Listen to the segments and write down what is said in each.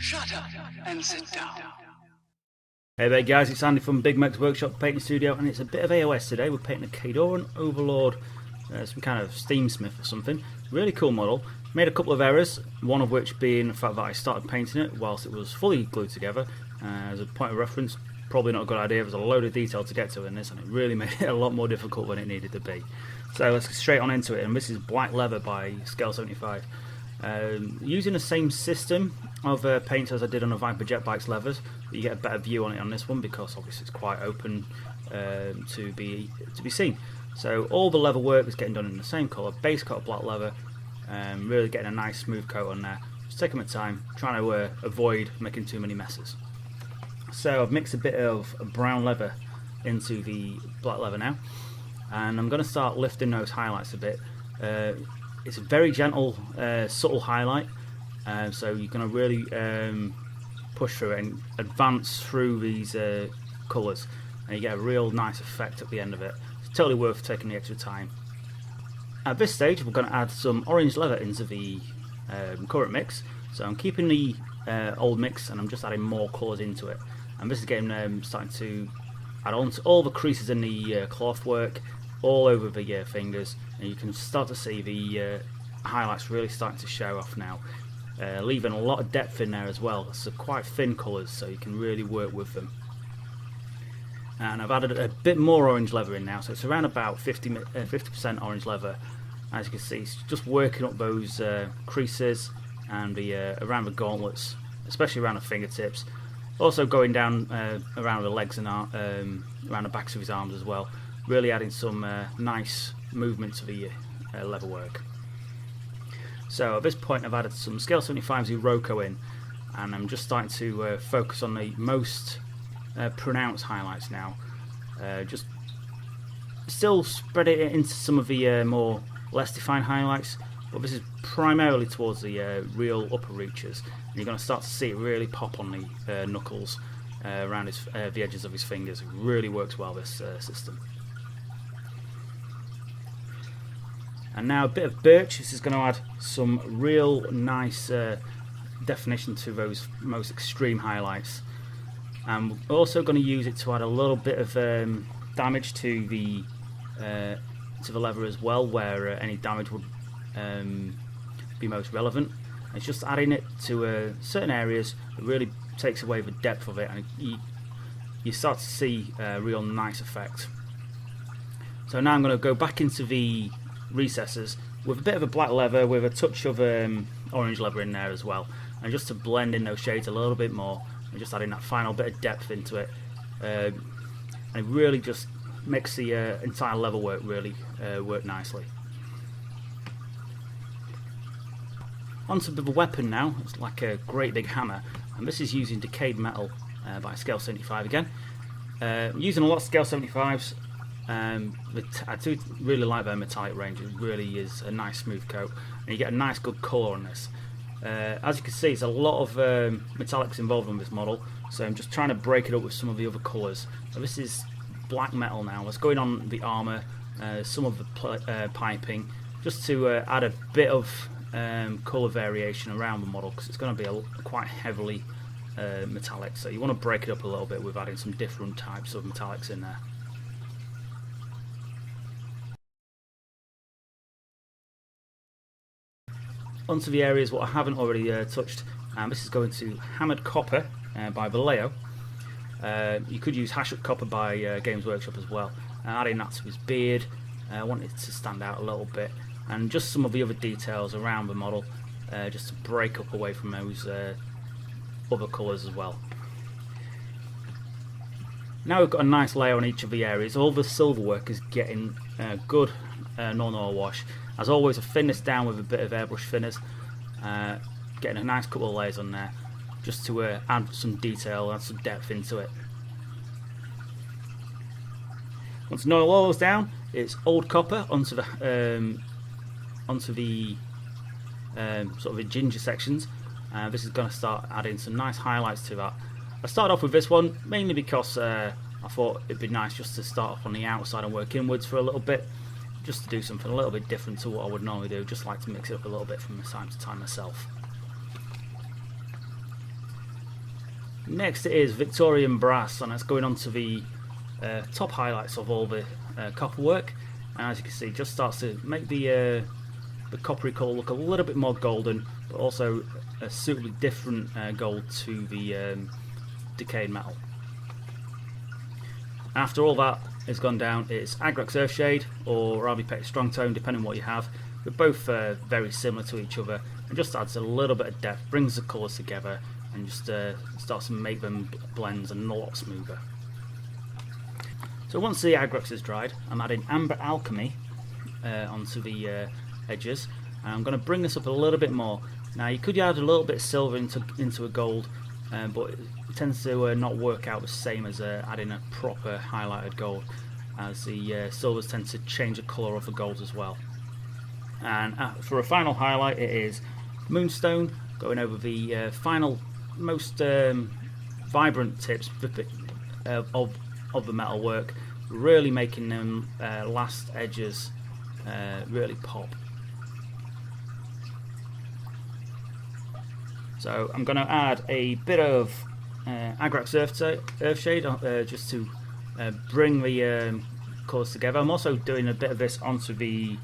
Shut up and sit down. Hey there guys, it's Andy from Bigmeks Workshop Painting Studio, and it's a bit of AOS today. We're painting a Khadoran Overlord, some kind of steamsmith or something. Really cool model. Made a couple of errors, one of which being the fact that I started painting it whilst it was fully glued together. As a point of reference, probably not a good idea. There's a load of detail to get to in this, and it really made it a lot more difficult than it needed to be. So let's get straight on into it, and this is black leather by Scale 75. Using the same system of paint as I did on the Viper Jet Bikes leathers, but you get a better view on it on this one because obviously it's quite open to be seen. So all the leather work is getting done in the same colour, base coat of black leather, really getting a nice smooth coat on there. Just taking my time, trying to avoid making too many messes. So I've mixed a bit of brown leather into the black leather now, and I'm going to start lifting those highlights a bit. It's a very gentle, subtle highlight, so you're going to really push through it and advance through these colours, and you get a real nice effect at the end of it. It's totally worth taking the extra time. At this stage we're going to add some orange leather into the current mix, so I'm keeping the old mix and I'm just adding more colours into it, and this is getting starting to add on to all the creases in the cloth work, all over the fingers, and you can start to see the highlights really starting to show off now, leaving a lot of depth in there as well. So quite thin colours, so you can really work with them. And I've added a bit more orange leather in now, so it's around about 50% orange leather. As you can see, it's just working up those creases and the around the gauntlets, especially around the fingertips. Also going down around the legs and around the backs of his arms as well. Really adding some nice movement to the leather work. So at this point I've added some Scale 75's Iroko in, and I'm just starting to focus on the most pronounced highlights now. Just still spread it into some of the more less defined highlights, but this is primarily towards the real upper reaches, and you're going to start to see it really pop on the knuckles around the edges of his fingers. It really works well, this system. And now a bit of birch. This is going to add some real nice definition to those most extreme highlights. And we're also going to use it to add a little bit of damage to the leather as well, where any damage would be most relevant. And it's just adding it to certain areas that really takes away the depth of it, and you start to see a real nice effect. So now I'm going to go back into the recesses with a bit of a black leather with a touch of orange leather in there as well, and just to blend in those shades a little bit more and just adding that final bit of depth into it, and it really just makes the entire leather work really work nicely. Onto the weapon now. It's like a great big hammer, and this is using decayed metal by Scale 75 again. Using a lot of Scale 75s. I do really like their metallic range. It really is a nice smooth coat, and you get a nice good colour on this. As you can see, there's a lot of metallics involved in this model, so I'm just trying to break it up with some of the other colours. So this is black metal now. What's going on the armour, some of the piping, just to add a bit of colour variation around the model, because it's going to be quite heavily metallic, so you want to break it up a little bit with adding some different types of metallics in there. Onto the areas what I haven't already touched, and this is going to Hammered Copper by Vallejo. You could use Hashed Copper by Games Workshop as well. Adding that to his beard, I want it to stand out a little bit, and just some of the other details around the model, just to break up away from those other colours as well. Now we've got a nice layer on each of the areas. All the silver work is getting good non-oil wash. As always, I thin this down with a bit of airbrush thinners, getting a nice couple of layers on there, just to add some detail, add some depth into it. Once no oil is down, it's old copper onto the sort of the ginger sections. This is going to start adding some nice highlights to that. I started off with this one mainly because I thought it'd be nice just to start off on the outside and work inwards for a little bit, just to do something a little bit different to what I would normally do. Just like to mix it up a little bit from time to time myself. next it is Victorian brass, and that's going on to the top highlights of all the copper work. And as you can see, it just starts to make the coppery colour look a little bit more golden, but also a suitably different gold to the decayed metal. After all that has gone down, it's Agrax Earthshade or Ravi Strong Tone, depending on what you have. They're both very similar to each other, and just adds a little bit of depth, brings the colours together, and just starts to make them blends and a lot smoother. So once the Agrax is dried, I'm adding Amber Alchemy onto the edges, and I'm going to bring this up a little bit more. Now you could add a little bit of silver into a gold, but it tends to not work out the same as adding a proper highlighted gold, as the silvers tend to change the colour of the golds as well. And for a final highlight, it is Moonstone, going over the final, most vibrant tips of the metal work, really making them last edges really pop. So I'm going to add a bit of Agrax Earthshade just to bring the colours together. I'm also doing a bit of this onto the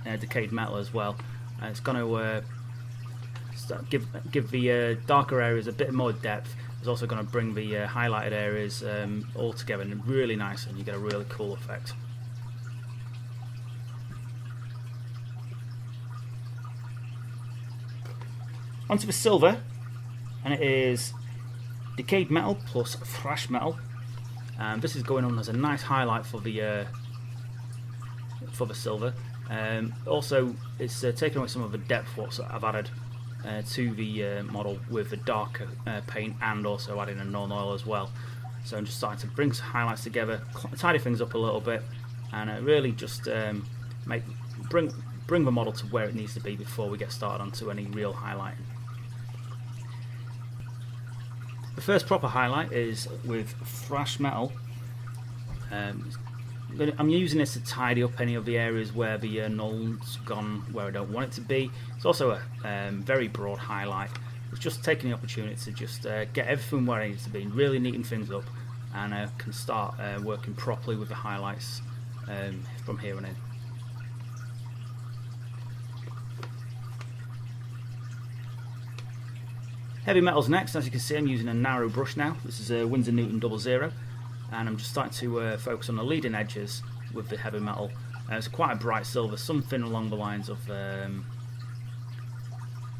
decayed metal as well. It's going to give the darker areas a bit more depth. It's also going to bring the highlighted areas all together and really nice, and you get a really cool effect. Onto the silver, and it is decayed metal plus thrash metal. This is going on as a nice highlight for the silver. Also, it's taken away some of the depth what I've added to the model with the darker paint, and also adding a non-oil as well. So I'm just starting to bring some highlights together, tidy things up a little bit, and really just bring the model to where it needs to be before we get started onto any real highlighting. The first proper highlight is with thrash metal. I'm using this to tidy up any of the areas where the NULN's gone where I don't want it to be. It's also a very broad highlight. It's just taking the opportunity to just get everything where it needs to be, really neaten things up, and can start working properly with the highlights from here on in. Heavy metals next. As you can see, I'm using a narrow brush now. This is a Winsor Newton 00, and I'm just starting to focus on the leading edges with the heavy metal. It's quite a bright silver, something along the lines of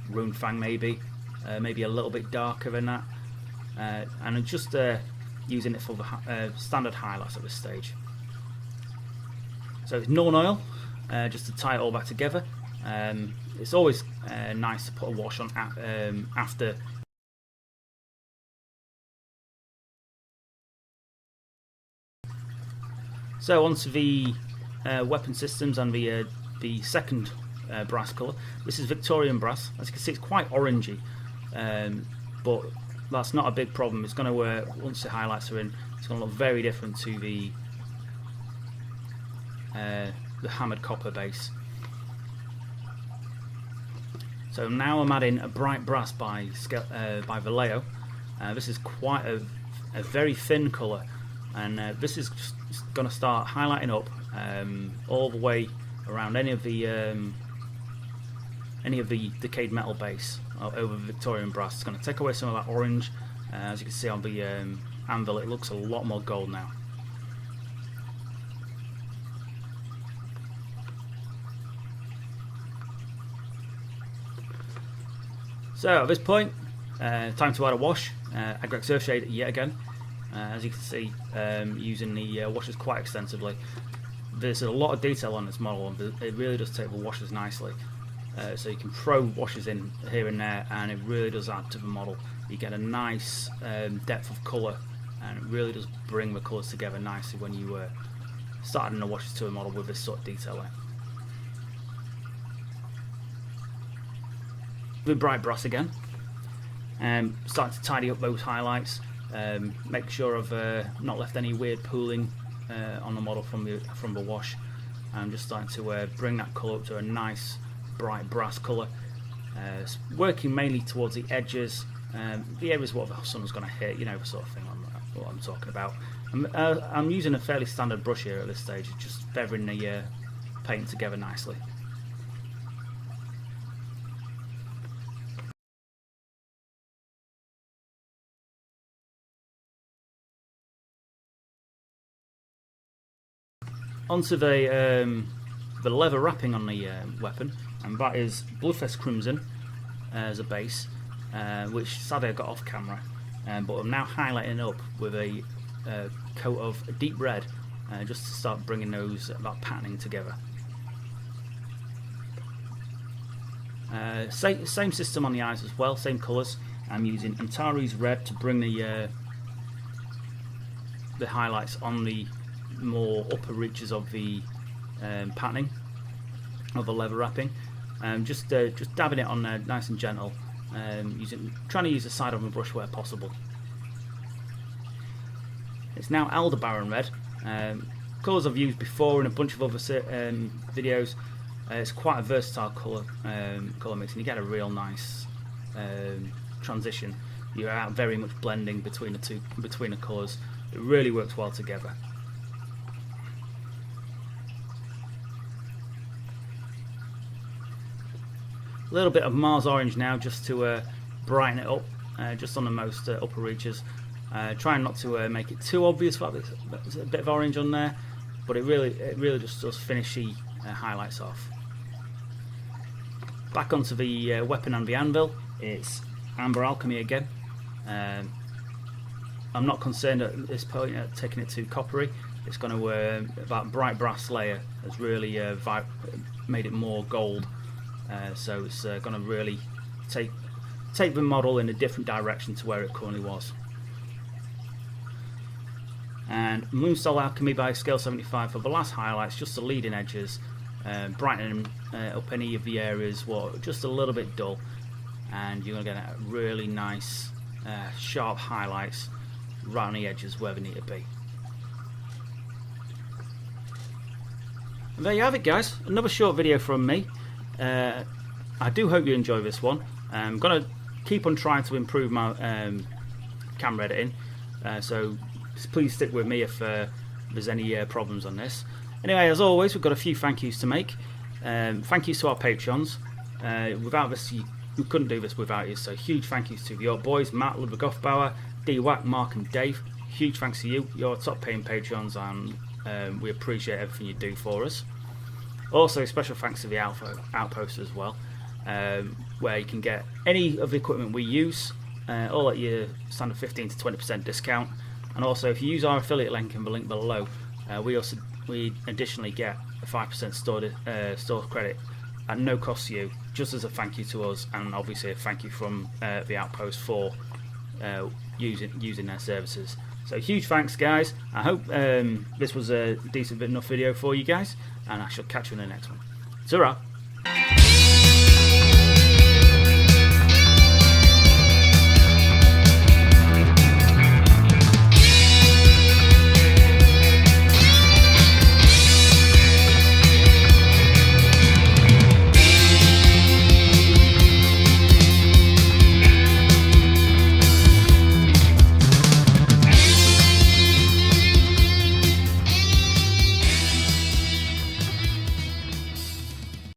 Runefang maybe a little bit darker than that, and I'm just using it for the standard highlights at this stage. So it's non-oil, just to tie it all back together. It's always nice to put a wash on after. So onto the weapon systems and the second brass colour. This is Victorian brass. As you can see, it's quite orangey, but that's not a big problem. It's going to once the highlights are in, it's going to look very different to the hammered copper base. So now I'm adding a bright brass by Vallejo. This is quite a very thin colour, and this is just going to start highlighting up all the way around any of the decayed metal base over Victorian brass. It's going to take away some of that orange. As you can see on the anvil, it looks a lot more gold now. So at this point, time to add a wash. Agrax Earthshade yet again. As you can see, using the washes quite extensively. There's a lot of detail on this model, and it really does take the washes nicely. So you can throw washes in here and there, and it really does add to the model. You get a nice depth of colour, and it really does bring the colours together nicely when you start adding the washes to a model with this sort of detailing. With bright brass again, starting to tidy up those highlights, make sure I've not left any weird pooling on the model from the wash. I'm just starting to bring that colour up to a nice bright brass colour, working mainly towards the edges The area is what the sun's going to hit, you know, the sort of thing what I'm talking about. I'm using a fairly standard brush here at this stage, just feathering the paint together nicely. Onto the leather wrapping on the weapon, and that is BLOODFEST Crimson as a base, which sadly I got off camera, but I'm now highlighting up with a coat of deep red, just to start bringing that patterning together. Same system on the eyes as well, same colours. I'm using Antares red to bring the highlights on the more upper reaches of the patterning of the leather wrapping. Just dabbing it on there nice and gentle, trying to use the side of my brush where possible. It's now Aldebaran red, colours I've used before in a bunch of other videos. It's quite a versatile colour mix, and you get a real nice transition. You're out very much blending between the colours. It really works well together. A little bit of Mars orange now, just to brighten it up, just on the most upper reaches. Trying not to make it too obvious that there's a bit of orange on there, but it really just does finish the highlights off. Back onto the weapon and the anvil. It's Amber ALCHEMY again. I'm not concerned at this point at taking it too coppery. It's going to that bright brass layer has really made it more gold. So it's going to really take the model in a different direction to where it currently was. And MOONSTONE ALCHEMY by scale 75 for the last highlights, just the leading edges, brightening up any of the areas what just a little bit dull, and you're going to get really nice sharp highlights right on the edges where they need to be. And there you have it, guys, another short video from me. I do hope you enjoy this one. I'm going to keep on trying to improve my camera editing, so please stick with me if there's any problems on this. Anyway, as always, we've got a few thank yous to make. Thank yous to our Patreons. Without this, we couldn't do this without you, so huge thank yous to your boys, Matt, Ludwig Offbauer, D-Wack, Mark and Dave. Huge thanks to you. You're top paying Patreons, and we appreciate everything you do for us. Also, special thanks to the Outpost as well, where you can get any of the equipment we use, all at your standard 15 to 20% discount. And also, if you use our affiliate link in the link below, we additionally get a 5% store credit at no cost to you, just as a thank you to us, and obviously a thank you from the Outpost for using their services. So huge thanks, guys. I hope this was a decent enough video for you guys, and I shall catch you in the next one. Ta-ra!